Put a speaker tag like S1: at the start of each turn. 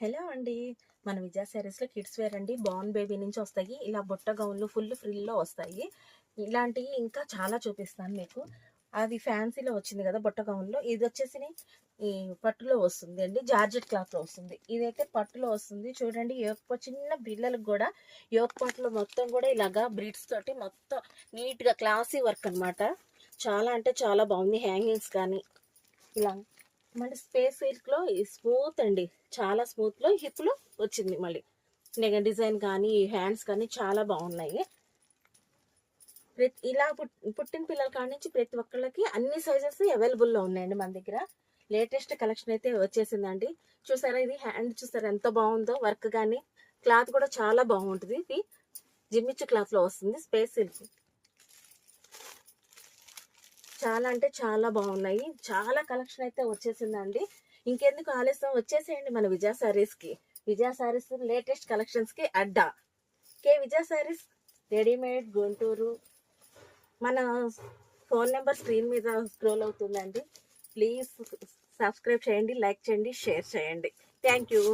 S1: Hello అండి. మన విజయ శారీస్‌లో కిడ్స్ వేర్ అండి. బార్న్ బేబీ నుంచి వస్తాయి. ఇలా బుట్ట గౌన్‌లు ఫుల్ ఫ్రిల్‌లో వస్తాయి. ఇలాంటివి ఇంకా చాలా చూపిస్తాను మీకు. అది ఫ్యాన్సీలో వచ్చింది కదా బుట్ట గౌన్‌లో. ఇదొచ్చేసి ఈ పట్టులో వస్తుందండి. జార్జెట్ క్లాత్‌లో వస్తుంది. ఇదైతే పట్టులో వస్తుంది. చూడండి చిన్న పిల్లలకు కూడా యోక్ పార్ట్‌లో మొత్తం కూడా ఇలాగా బ్రీడ్స్ తోటి మొత్తం నీట్‌గా క్లాసీ వర్క్ అన్నమాట. చాలా అంటే చాలా బాగుంది. హ్యాంగింగ్స్ కానీ ఇలా మళ్ళీ స్పేస్ సిల్క్లో స్మూత్ అండి, చాలా స్మూత్లో హిప్లో వచ్చింది. మళ్ళీ నెగ డిజైన్ కానీ హ్యాండ్స్ కానీ చాలా బాగున్నాయి. ఇలా పుట్టిన పిల్లల కాడి నుంచి ప్రతి ఒక్కళ్ళకి అన్ని సైజెస్ అవైలబుల్లో ఉన్నాయండి మన దగ్గర. లేటెస్ట్ కలెక్షన్ అయితే వచ్చేసిందండి. చూసారా, ఇది హ్యాండ్ చూసారా ఎంత బాగుందో, వర్క్ కానీ క్లాత్ కూడా చాలా బాగుంటుంది. ఇది జిమ్మిచ్చు క్లాత్లో వస్తుంది. స్పేస్ సిల్క్ చాలా అంటే చాలా బాగున్నాయి. చాలా కలెక్షన్ అయితే వచ్చేసిందండి. ఇంకెందుకు ఆలస్యం, వచ్చేసేయండి మన విజయ శారీస్కి. విజయ శారీస్ లేటెస్ట్ కలెక్షన్స్కి అడ్డా విజయ శారీస్, రెడీమేడ్, గుంటూరు. మన ఫోన్ నెంబర్ స్క్రీన్ మీద స్క్రోల్ అవుతుందండి. ప్లీజ్ సబ్స్క్రైబ్ చేయండి, లైక్ చేయండి, షేర్ చేయండి. Thank you.